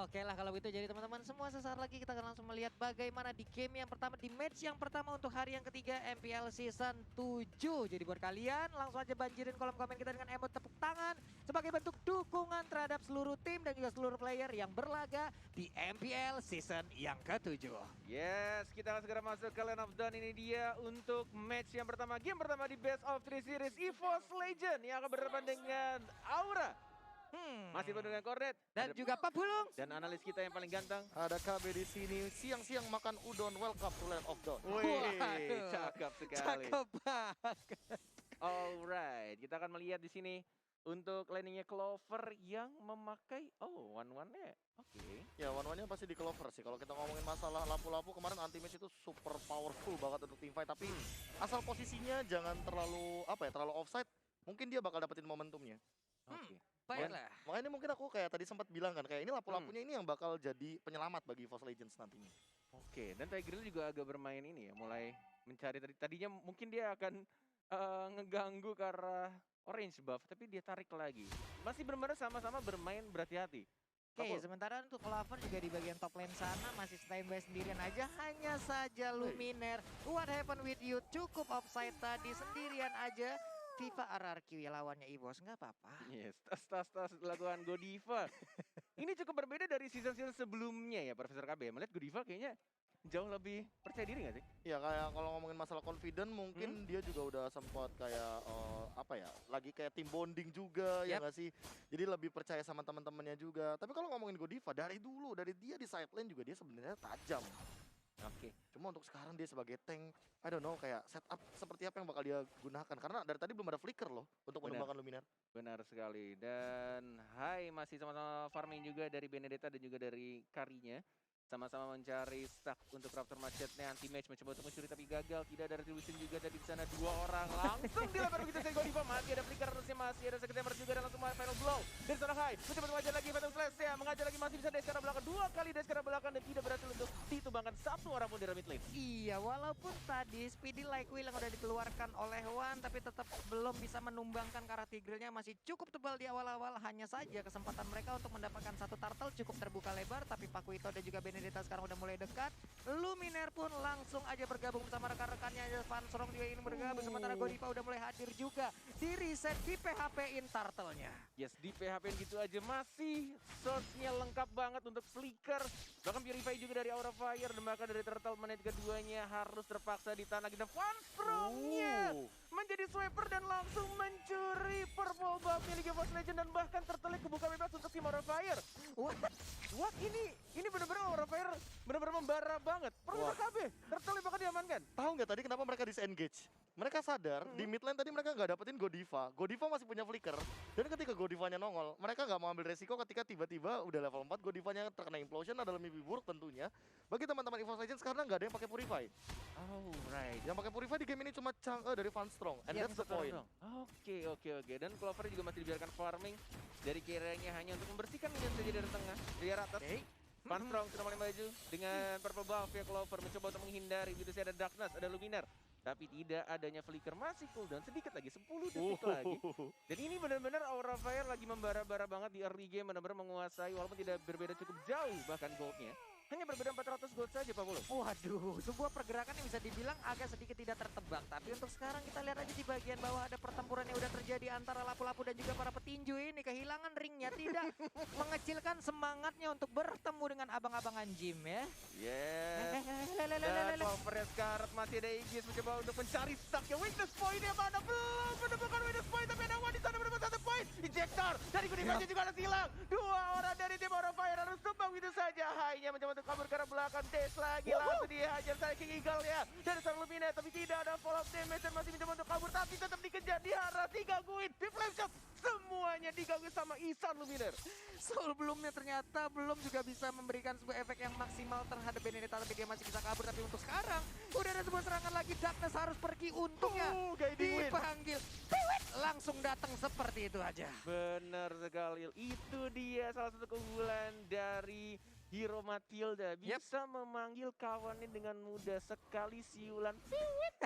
Oke lah kalau itu jadi teman-teman semua sesaat lagi kita akan langsung melihat bagaimana di game yang pertama, di match yang pertama untuk hari yang ketiga MPL Season 7. Jadi buat kalian langsung aja banjirin kolom komen kita dengan emot tepuk tangan sebagai bentuk dukungan terhadap seluruh tim dan juga seluruh player yang berlaga di MPL Season yang ketujuh. Yes, kita akan segera masuk ke Land of Dawn. Ini dia untuk match yang pertama, game pertama di Best of 3 Series EVOS Legend yang akan berhadapan dengan Aura. Masih penuh dengan Kornet. Dan juga Pak Bulung. Dan analis kita yang paling ganteng. Ada KB di sini, siang-siang makan udon, welcome to Land of Dawn. Wih, Waduh, cakep sekali. Cakep banget. Alright, kita akan melihat di sini untuk landingnya Clover yang memakai, one-one-nya. Oke. Ya, one-one-nya pasti di Clover sih. Kalau kita ngomongin masalah lapu-lapu, kemarin Anti-Match itu super powerful banget untuk teamfight. Tapi asal posisinya jangan terlalu, terlalu offside, mungkin dia bakal dapetin momentumnya. Oke. Baiklah. Makanya mungkin aku kayak tadi sempat bilang kan, kayak ini lapu-lapunya ini yang bakal jadi penyelamat bagi EVOS Legends nantinya. Oke, dan Tigreal juga agak bermain ini ya, mulai mencari tadinya mungkin dia akan ngeganggu ke arah orange buff, tapi dia tarik lagi. Masih benar-benar sama-sama bermain berhati-hati. Oke, sementara untuk Clover juga di bagian top lane sana masih standby sendirian aja. Hanya saja Luminer, what happened with you? Cukup offside tadi sendirian aja. FIFA RRQ ya lawannya EVOS, nggak apa-apa. Yes, tas lakukan Godiva. Ini cukup berbeda dari season-season sebelumnya ya, Profesor KB. Melihat Godiva kayaknya jauh lebih percaya diri nggak sih? Ya kayak kalau ngomongin masalah confident mungkin dia juga udah sempat kayak lagi kayak team bonding juga ya nggak sih. Jadi lebih percaya sama teman-temannya juga. Tapi kalau ngomongin Godiva dari dulu dari dia di side lane juga dia sebenarnya tajam. Oke. Cuma untuk sekarang dia sebagai tank, I don't know kayak setup seperti apa yang bakal dia gunakan karena dari tadi belum ada flicker loh untuk menumbangkan Luminar. Benar sekali. Dan masih sama-sama farming juga dari Benedetta dan juga dari Karinya. Sama-sama mencari stack untuk Raptor Macetnya. Anti-match mencoba untuk mencuri tapi gagal. Tidak ada retribution juga dari di sana 2 orang. Langsung dilempar begitu saya Godiva. Masih ada flicker harusnya, masih ada Second Hammer juga dan langsung final blow. Dari sana Hai mencoba mengajar lagi Phantom Slash ya. Mengajar lagi masih bisa dash ke arah belakang. 2 kali dash ke arah belakang dan tidak berhasil untuk ditumbangkan satu orang pun dari mid lane. Iya, walaupun tadi Speedy Like Will yang udah dikeluarkan oleh Wan, tapi tetap belum bisa menumbangkan karena Tigrealnya masih cukup tebal di awal-awal. Hanya saja kesempatan mereka untuk mendapatkan satu turtle cukup terbuka lebar, tapi Pakuito dan juga Benedetta sekarang udah mulai dekat. Luminer pun langsung aja bergabung bersama rekan-rekannya. Van Strong juga ingin bergabung, sementara Godiva udah mulai hadir juga. Di reset, di PHP-in turtle-nya. Yes, di PHP gitu aja masih source-nya lengkap banget untuk flicker. Bahkan Purify juga dari Aura Fire dan bahkan dari Turtle menit keduanya harus terpaksa ditahan lagi. Dan Van Strong-nya menjadi swiper dan langsung mencuri purple buff-nya League of Legends dan bahkan tertelik kebuka bebas untuk tim Aura Fire. What? Ini benar-benar Aura Fire benar-benar membara banget. Profesor KB, tertelik bahkan diamankan. Tahu nggak tadi kenapa mereka disengage? Mereka sadar di mid lane tadi mereka nggak dapetin Godiva. Godiva masih punya flicker. Dan ketika Godivanya nongol, mereka nggak mau ambil resiko ketika tiba-tiba udah level 4 Godivanya terkena implosion adalah mimpi buruk tentunya. Bagi teman-teman EVOS Legends karena nggak ada yang pakai Purify. Right. Yang pakai Purify di game ini cuma dari Van Strong. And that's the point. Oke. Dan Clover juga masih dibiarkan farming dari kiranya hanya untuk membersihkan minion saja dari tengah, dari atas. Van Strong sudah mulai maju dengan purple buff ya. Clover mencoba untuk menghindari. Begitu saya ada Darkness, ada Luminar. Tapi tidak adanya flicker, masih cooldown sedikit lagi, 10 detik lagi. Dan ini benar-benar Aura Fire lagi membara-bara banget di early game, benar-benar menguasai walaupun tidak berbeda cukup jauh bahkan goldnya. Hanya berbeda 400 gold saja Pak Polo. Waduh, sebuah pergerakan yang bisa dibilang agak sedikit tidak tertebak. Tapi untuk sekarang kita lihat aja di bagian bawah ada pertempuran yang udah terjadi antara lapu-lapu dan juga para petinju ini. Kehilangan ringnya tidak mengecilkan semangatnya untuk bertemu dengan abang-abangan gym ya. Yes. Dan Clover Scarlet masih ada Aegis mencoba untuk mencari stacknya. Weakness point-nya mana? Belum menemukan weakness point, tapi ada Wan di sana menemukan satu point. Injector dari Godiva juga harus hilang. 2 orang dari tim Aura Fire harus tumbang begitu saja. Hai-nya mencoba untuk kabur ke arah belakang, dash lagi langsung dihajar saya King Eagle ya dari sang Lumina, tapi tidak ada follow up damage dan masih mencoba untuk kabur tapi tetap dikejar, diharas, digangguin, di flame shot, semuanya diganggu sama Ihsan Luminar. Sebelumnya ternyata belum juga bisa memberikan sebuah efek yang maksimal terhadap Benedetta, tapi dia masih bisa kabur. Tapi untuk sekarang udah ada sebuah serangan lagi, Darkness harus pergi, untungnya dipanggil langsung datang seperti itu aja. Benar sekali, itu dia salah satu keunggulan dari Hero Matilda, bisa memanggil kawannya dengan mudah sekali siulan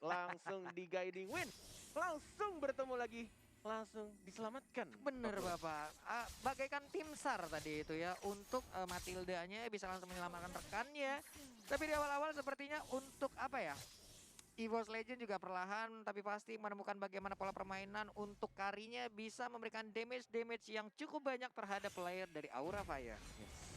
langsung di guiding win. Langsung bertemu lagi langsung diselamatkan. Bener Bapak, bagaikan tim SAR tadi itu ya, untuk Matildanya bisa langsung menyelamatkan rekannya. Tapi di awal-awal sepertinya untuk apa ya, EVOS Legend juga perlahan tapi pasti menemukan bagaimana pola permainan untuk karinya bisa memberikan damage yang cukup banyak terhadap player dari Aura Fire.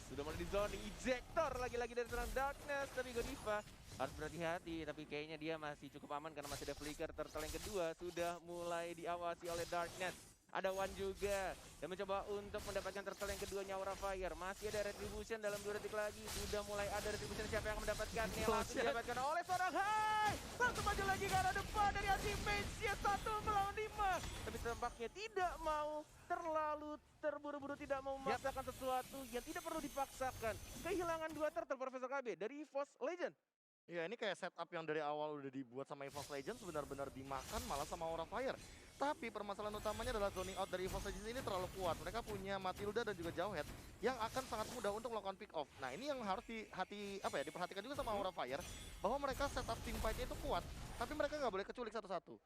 Sudah mulai di zone ejector lagi-lagi dari seorang Darkness, tapi Godiva harus berhati-hati, tapi kayaknya dia masih cukup aman karena masih ada flicker. Turtle yang kedua sudah mulai diawasi oleh Darkness. Ada One juga dan mencoba untuk mendapatkan turtle yang keduanya Aura Fire. Masih ada retribution dalam 2 detik lagi. Sudah mulai ada retribution, siapa yang akan mendapatkannya? Langsung didapatkan oleh seorang Hai. Langsung maju lagi ke arah depan dari anti-mage-nya 1 melawan 5. Tapi tampaknya tidak mau terlalu terburu-buru, tidak mau memaksakan sesuatu yang tidak perlu dipaksakan. Kehilangan 2 turtle Profesor KB dari EVOS Legend. Ya ini kayak setup yang dari awal udah dibuat sama EVOS Legends benar-benar dimakan malah sama Aura Fire. Tapi permasalahan utamanya adalah zoning out dari EVOS Legends ini terlalu kuat. Mereka punya Matilda dan juga Jauhead yang akan sangat mudah untuk melakukan pick off. Nah ini yang harus diperhatikan juga sama Aura Fire, bahwa mereka setup team fight-nya itu kuat, tapi mereka nggak boleh keculik satu-satu.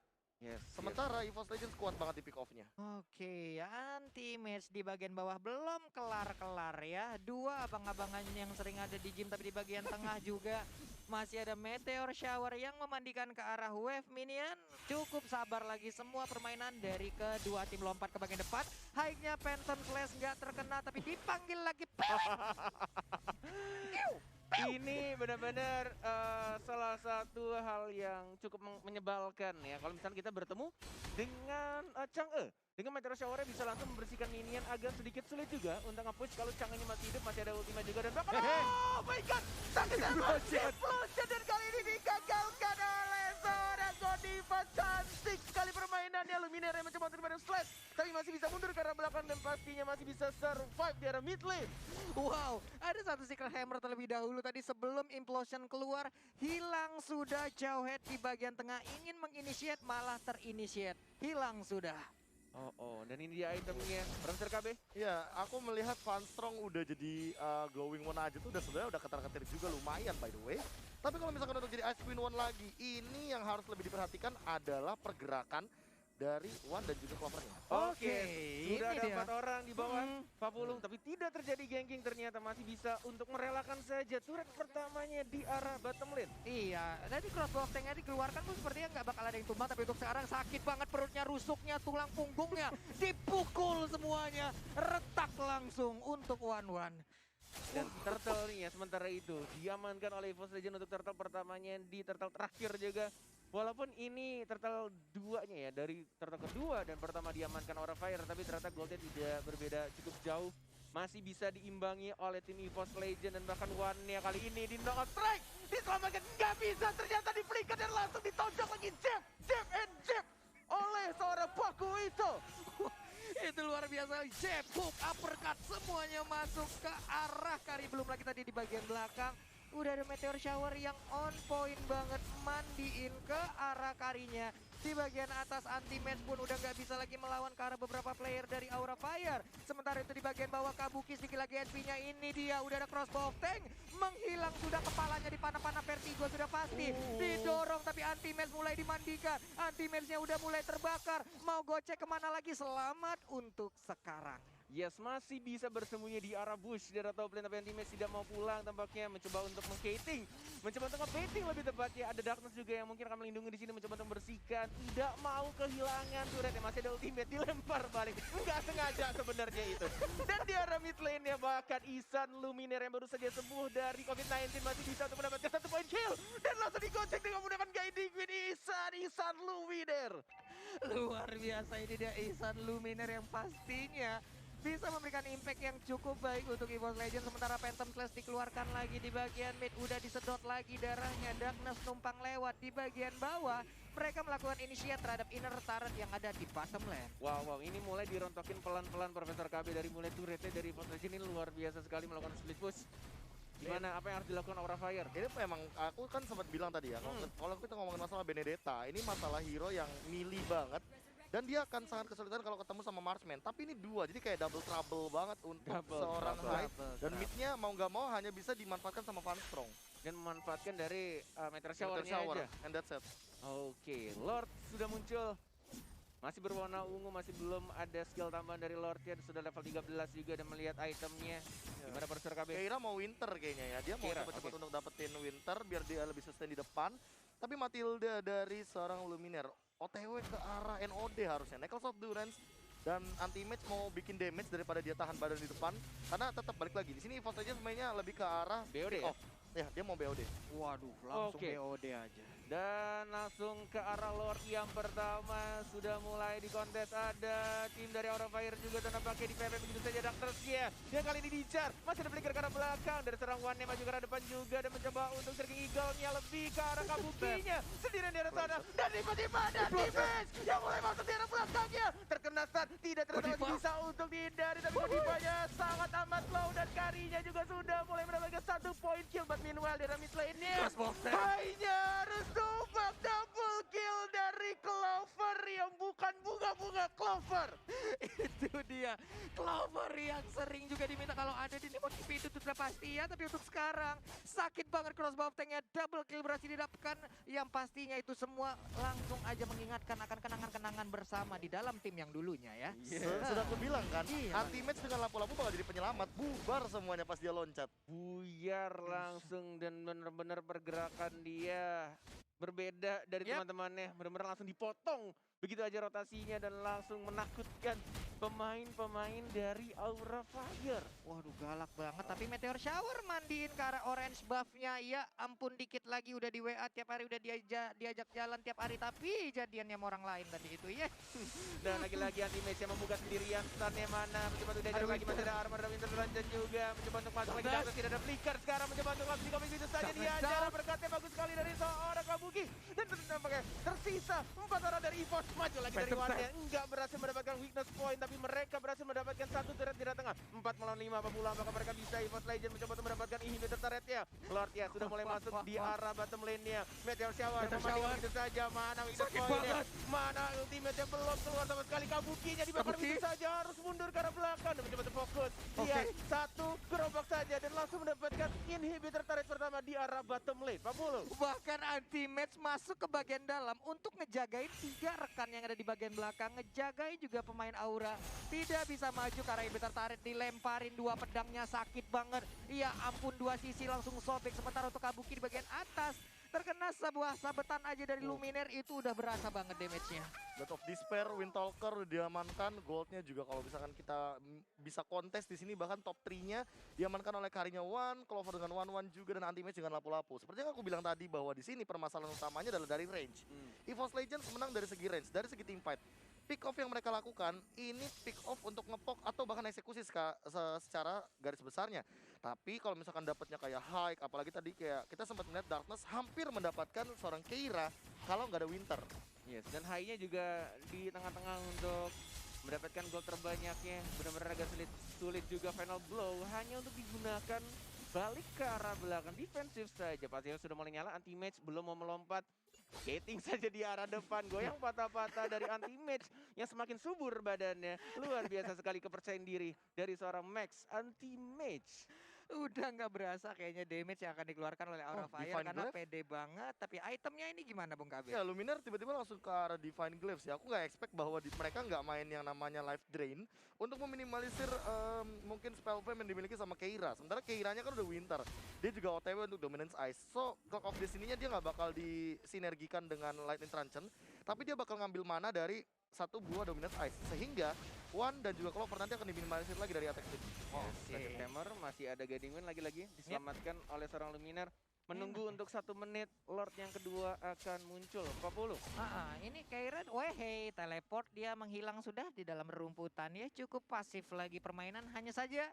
Yes, Sementara EVOS Legends kuat banget di pick off-nya. Oke, anti-match di bagian bawah belum kelar-kelar ya. 2 abang-abangan yang sering ada di gym, tapi di bagian tengah juga masih ada Meteor Shower yang memandikan ke arah wave minion. Cukup sabar lagi, semua permainan dari kedua tim lompat ke bagian depan. High-nya Phantom Slash nggak terkena, tapi dipanggil lagi. Ini benar-benar salah satu hal yang cukup menyebalkan ya. Kalau misalnya kita bertemu dengan Chang'e, dengan Meteor Shower bisa langsung membersihkan minion, agak sedikit sulit juga untuk nge-push kalau Chang'e masih hidup, masih ada ultima juga dan bahkan oh my god, sakit explosion dan kali ini digagalkan oleh seorang Godiva. Cantik sekali permainannya, Luminaire yang mencoba untuk diberikan slash, tapi masih bisa mundur ke arah belakang dan pastinya masih bisa survive di arah mid lane. Wow, ada satu Secret Hammer terlebih dahulu tadi sebelum Implosion keluar. Hilang sudah Jauhead di bagian tengah, ingin menginitiate malah terinitiate. Hilang sudah. Dan ini dia itemnya, Profesor KB. Ya, aku melihat Van Strong udah jadi glowing one aja tuh sebenarnya udah ketar-ketir juga lumayan by the way. Tapi kalau misalkan untuk jadi Ice Queen One lagi, ini yang harus lebih diperhatikan adalah pergerakan dari One dan juga Clovernya. Oke, sudah ini ada dia. 4 orang di bawah Papulung, tapi tidak terjadi ganking, ternyata masih bisa untuk merelakan saja turret pertamanya di arah bottom lane. Iya, tadi crossbow tanknya dikeluarkan pun sepertinya nggak bakal ada yang tumbang, tapi untuk sekarang sakit banget perutnya, rusuknya, tulang punggungnya, dipukul semuanya, retak langsung untuk One. Dan turtle nih ya, sementara itu diamankan oleh EVOS Legend untuk turtle pertamanya di turtle terakhir juga. Walaupun ini turtle duanya ya, dari turtle kedua dan pertama diamankan Aura Fire, tapi ternyata goldnya tidak berbeda cukup jauh. Masih bisa diimbangi oleh tim EVOS Legend dan bahkan One-nya kali ini di knock out strike. Diselamatkan, nggak bisa, ternyata di flicker dan langsung ditonjok lagi jab oleh seorang Paku itu. Itu luar biasa, jab, hook, uppercut, semuanya masuk ke arah kari. Belum lagi tadi di bagian belakang udah ada Meteor Shower yang on point banget, mandiin ke arah karinya. Di bagian atas anti-match pun udah nggak bisa lagi melawan ke arah beberapa player dari Aura Fire. Sementara itu di bagian bawah Kabuki sedikit lagi HP-nya, ini dia udah ada crossbow tank. Menghilang sudah kepalanya di panah-panah Vertigo sudah pasti. Didorong tapi anti-match mulai dimandikan. Anti-match-nya udah mulai terbakar. Mau gocek kemana lagi? Selamat untuk sekarang. Yes, masih bisa bersembunyi di arah bush di arah top lane, tapi anti-match tidak mau pulang tampaknya, mencoba untuk meng-baiting. Mencoba untuk nge-baiting lebih tepatnya. Ada Darkness juga yang mungkin akan melindungi di sini, mencoba untuk membersihkan. Tidak mau kehilangan turret, masih ada ultimate, dilempar balik. Nggak sengaja sebenarnya itu. Dan di arah mid lane-nya bahkan Ihsan Luminaire yang baru saja sembuh dari COVID-19 masih bisa untuk mendapatkan 1 point kill. Dan langsung digocek dengan menggunakan guiding queen Ihsan Luminaire. Luar biasa, ini dia Ihsan Luminaire yang pastinya bisa memberikan impact yang cukup baik untuk EVOS Legends. Sementara Phantom Slash dikeluarkan lagi di bagian mid, udah disedot lagi darahnya. Darkness numpang lewat di bagian bawah. Mereka melakukan initiate terhadap inner turret yang ada di bottom lane. Wow, ini mulai dirontokin pelan-pelan Profesor KB dari mulai turretnya dari EVOS Legends ini luar biasa sekali melakukan split push. Gimana, apa yang harus dilakukan Aura Fire? Ini memang aku kan sempat bilang tadi ya, kalau kita ngomongin masalah Benedetta, ini masalah hero yang melee banget. Dan dia akan sangat kesulitan kalau ketemu sama Marksman. Tapi ini 2, jadi kayak double trouble banget untuk seorang Hyde. Dan midnya mau nggak mau hanya bisa dimanfaatkan sama Van Strong. Dan memanfaatkan dari Meteor Shower-nya aja. And that's it. Oke, Lord sudah muncul. masih berwarna ungu, masih belum ada skill tambahan dari Lordnya, sudah level 13 juga dan melihat itemnya. Gimana Perser KB? Keira mau winter kayaknya ya. Dia mau Keira, cepat-cepat oke. untuk dapetin winter biar dia lebih sustain di depan. Tapi Matilda dari seorang Luminaire OTW ke arah NOD harusnya. Necklace of Durance dan anti-match mau bikin damage daripada dia tahan badan di depan. Karena tetap balik lagi. Di sini EVOS Legends mainnya lebih ke arah BOD ya? off. Ya, dia mau BOD. Waduh, langsung Oke. BOD aja. Dan langsung ke arah Lord yang pertama sudah mulai di kontes. Ada tim dari Aura Fire juga dan nampaknya di PV begitu saja Darkness-nya. Dia kali ini diincar, masih ada flicker ke arah belakang dari serang One maju ke arah depan juga dan mencoba untuk Striking Eagle-nya lebih ke arah Kabukinya. Sendirian di arah sana dan tiba-tiba ada Dives yang mulai masuk di arah belakangnya. Terkena stun, tidak terlalu bisa untuk dihindari tapi Godivanya sangat amat low dan Karinya juga sudah mulai mendapatkan 1 point kill. But meanwhile di arah mid lane-nya hanya harus tumbang double kill dari Clover yang bukan bunga-bunga Clover. Itu dia, Clover yang sering juga diminta kalau ada di Limon TV itu sudah pasti ya. Tapi untuk sekarang, sakit banget crossbow tanknya, double kill berhasil didapatkan. Yang pastinya itu semua langsung aja mengingatkan akan kenangan-kenangan bersama di dalam tim yang dulunya ya. Sudah aku bilang kan, Iya, anti-match dengan lampu-lampu bakal jadi penyelamat. Bubar semuanya pas dia loncat. Buyar langsung dan benar-benar pergerakan dia berbeda dari Yap. teman-temannya. Benar-benar langsung dipotong begitu aja rotasinya dan langsung menakutkan pemain-pemain dari Aura Fire. Waduh, galak banget. Tapi Meteor Shower mandiin ke arah orange buff-nya. Ya ampun, dikit lagi udah di WA tiap hari, udah diajak jalan tiap hari. Tapi jadiannya sama orang lain tadi itu ya. Dan lagi-lagi anti-match yang membuka sendirian, stunnya mana, mencoba untuk diajak Aduh, lagi, masih ada armor dan Winter Dungeon juga, mencoba untuk masuk lagi, Cerdas. tidak ada flicker sekarang, mencoba untuk langsung di komik itu saja, Cerdas. diajar, berkatnya bagus sekali dari seorang Kabuki, dan nampaknya tersisa 4 orang dari EVOS, maju lagi dari Phantom One, enggak berhasil mendapatkan weakness point, tapi mereka berhasil mendapatkan 1 turret di tengah, 4 melawan 5, apa pula, apakah mereka bisa EVOS Legend mencoba untuk mendapatkan inhibitor turretnya, Lord ya, sudah mulai masuk di arah bottom lane-nya, Meteor Shower, Meteor memandang Shower. begitu saja, mana weakness Sakit point-nya, banget. mana ultimate-nya belum keluar sama sekali, Kabukinya dibakar Kabuki. begitu saja, harus mundur ke arah belakang dan mencoba untuk fokus. Dia Oke. satu gerobak saja dan langsung mendapatkan inhibitor turret pertama di arah bottom lane. Pak Pulu. Bahkan anti-match masuk ke bagian dalam untuk ngejagain 3 rekan yang ada di bagian belakang. Ngejagain juga pemain Aura. Tidak bisa maju karena inhibitor turret dilemparin 2 pedangnya, sakit banget. Iya ampun, 2 sisi langsung sobek. Sementara untuk Kabuki di bagian atas terkena sebuah sabetan aja dari Luminaire, itu udah berasa banget damage-nya. God of Despair, Windtalker udah diamankan, goldnya juga kalau misalkan kita bisa kontes di sini bahkan top 3-nya diamankan oleh Karinya One, Clover dengan One juga dan anti-match dengan lapu-lapu. Seperti yang aku bilang tadi bahwa di sini permasalahan utamanya adalah dari range. EVOS Legends menang dari segi range, dari segi team fight. Pick off yang mereka lakukan ini pick off untuk ngepok atau bahkan eksekusi secara garis besarnya. Tapi kalau misalkan dapatnya kayak high, apalagi tadi kayak kita sempat melihat Darkness hampir mendapatkan seorang Keira kalau nggak ada Winter. Yes, dan high-nya juga di tengah-tengah untuk mendapatkan gol terbanyaknya. Benar-benar agak sulit juga final blow hanya untuk digunakan balik ke arah belakang defensif saja. Pastinya sudah mulai nyala, anti-match belum mau melompat. Gating saja di arah depan, goyang patah-patah dari anti-match yang semakin subur badannya. Luar biasa sekali kepercayaan diri dari seorang Max anti-match. Udah nggak berasa kayaknya damage yang akan dikeluarkan oleh Aura Fire Divine karena Glaive? pede banget. Tapi itemnya ini gimana Bung Kabir? Ya Luminaire tiba-tiba langsung ke arah Divine Glaives ya. Aku nggak expect bahwa mereka nggak main yang namanya Life Drain untuk meminimalisir mungkin spell flame yang dimiliki sama Keira. Sementara Keiranya kan udah Winter, dia juga OTW untuk Dominance Ice. So Clock of Destiny-nya dia nggak bakal disinergikan dengan Lightning Truncheon, tapi dia bakal ngambil mana dari satu buah Dominance Ice, sehingga One dan juga Clover nanti akan diminimalisir lagi dari attack speed. Second Hammer masih ada Guiding Wind lagi-lagi diselamatkan oleh seorang Luminaire. Menunggu untuk 1 menit, Lord yang kedua akan muncul. 40. Ini Kairan, wehey, teleport dia menghilang sudah di dalam rumputan ya, cukup pasif lagi permainan. Hanya saja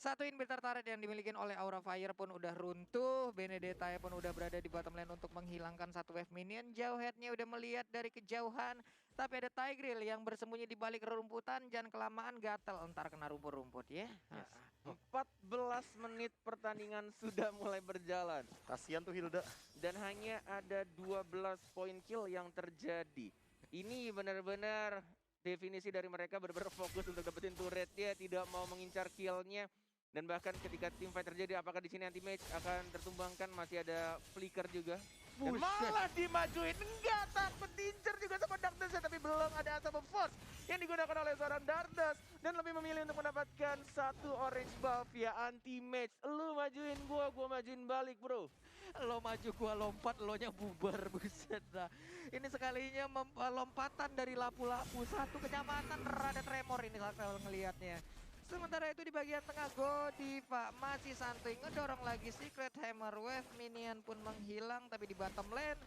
satu inhibitor turret yang dimiliki oleh Aura Fire pun udah runtuh, Benedetta pun udah berada di bottom lane untuk menghilangkan 1 wave minion. Jauh headnya udah melihat dari kejauhan, tapi ada Tigreal yang bersembunyi di balik rumputan, jangan kelamaan gatel entar kena rumput-rumput ya. Yes. 14 menit pertandingan sudah mulai berjalan. Kasihan tuh Hilda. Dan hanya ada 12 point kill yang terjadi. Ini benar-benar definisi dari mereka benar-benar fokus untuk dapetin turretnya, tidak mau mengincar killnya. Dan bahkan ketika team fight terjadi, apakah di sini anti-match akan tertumbangkan? Masih ada flicker juga. Dan malah dimajuin, enggak takut diincer juga sama Darkness, tapi belum ada asap force yang digunakan oleh seorang Darkness dan lebih memilih untuk mendapatkan satu orange buff ya anti-match. Lu majuin gua majuin balik bro. Lo maju gua lompat, lo nya bubar, buset dah. Ini sekalinya lompatan dari lapu-lapu, satu kenyamanan rada tremor ini kalau ngelihatnya. Sementara itu di bagian tengah Godiva masih santuy ngedorong lagi Secret Hammer Wave, minion pun menghilang tapi di bottom lane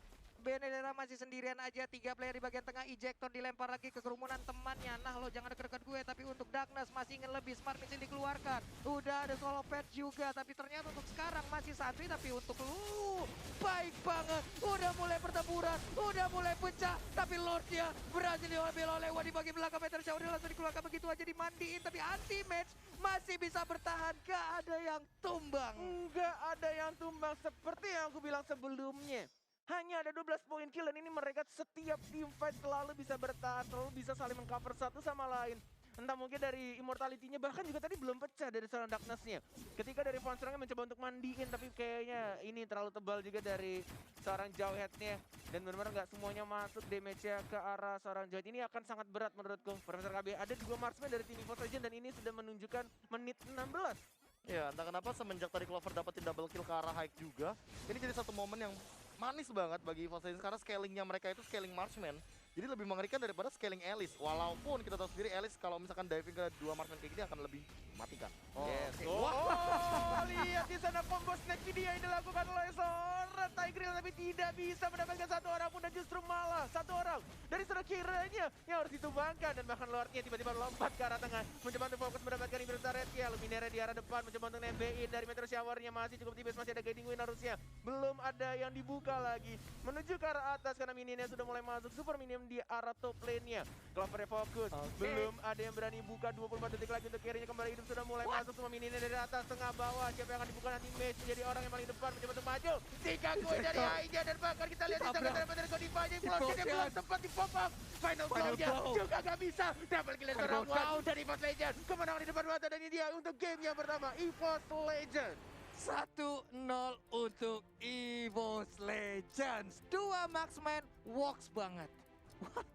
Benedera masih sendirian aja, 3 player di bagian tengah. Ejector dilempar lagi ke kerumunan temannya. Nah lo jangan deket-deket gue, tapi untuk Darkness masih ingin lebih. Smart Missile dikeluarkan, udah ada solo patch juga, tapi ternyata untuk sekarang masih santuy. Tapi untuk lu baik banget, udah mulai pertempuran, udah mulai pecah, tapi Lordnya berhasil diambil oleh Wah di bagian belakang. Meteor Shower langsung dikeluarkan begitu aja, dimandiin, tapi anti-match masih bisa bertahan. Gak ada yang tumbang. Enggak ada yang tumbang seperti yang aku bilang sebelumnya. Hanya ada 12 poin kill dan ini mereka setiap team fight selalu bisa bertahan, selalu bisa saling mengcover satu sama lain. Entah mungkin dari immortality-nya, bahkan juga tadi belum pecah dari seorang Darkness-nya. Ketika dari Von Strongnya mencoba untuk mandiin, tapi kayaknya ini terlalu tebal juga dari seorang Jawhead-nya. Dan benar-benar nggak semuanya masuk damage-nya ke arah seorang Jawhead. Ini akan sangat berat menurutku. Profesor KB ada 2 marksman dari tim EVOS Legends dan ini sudah menunjukkan menit 16. Ya, entah kenapa semenjak tadi Clover dapetin double kill ke arah Hike juga, ini jadi satu momen yang manis banget bagi EVOS Legends karena scalingnya mereka itu scaling marksman. Jadi lebih mengerikan daripada scaling Alice. Walaupun kita tahu sendiri Alice kalau misalkan diving ke 2 marksman kayak gini akan lebih matikan. Yes. Oke. Oh, lihat di sana combo snack video yang dilakukan oleh seorang Tigreal, tapi tidak bisa mendapatkan satu orang pun dan justru malah satu orang dari seorang kiranya yang harus ditumbangkan. Dan bahkan Lordnya tiba-tiba lompat ke arah tengah, mencoba untuk fokus mendapatkan Imbris Turret-nya. Luminera di arah depan mencoba untuk nembein dari Meteor Shower-nya, masih cukup tipis, masih ada Guiding Wind harusnya. Belum ada yang dibuka lagi menuju ke arah atas karena minionnya sudah mulai masuk. Super minion di arah top lane-nya. Clover fokus. Belum ada yang berani buka. 24 detik lagi untuk carry-nya kembali hidup, sudah mulai masuk semua minionnya dari atas tengah bawah. Siapa yang akan dibuka nanti match menjadi orang yang paling depan mencoba untuk maju. Tiga gol dari Aija dan bahkan kita lihat di sana dari Godiva-nya yang belum sempat dipopang. Final blow-nya juga gak bisa. Double kill seorang wow dari EVOS Legends. Kemenangan di depan mata dan ini dia untuk game yang pertama EVOS Legends. 1-0 untuk EVOS Legends. 2 marksman works banget. What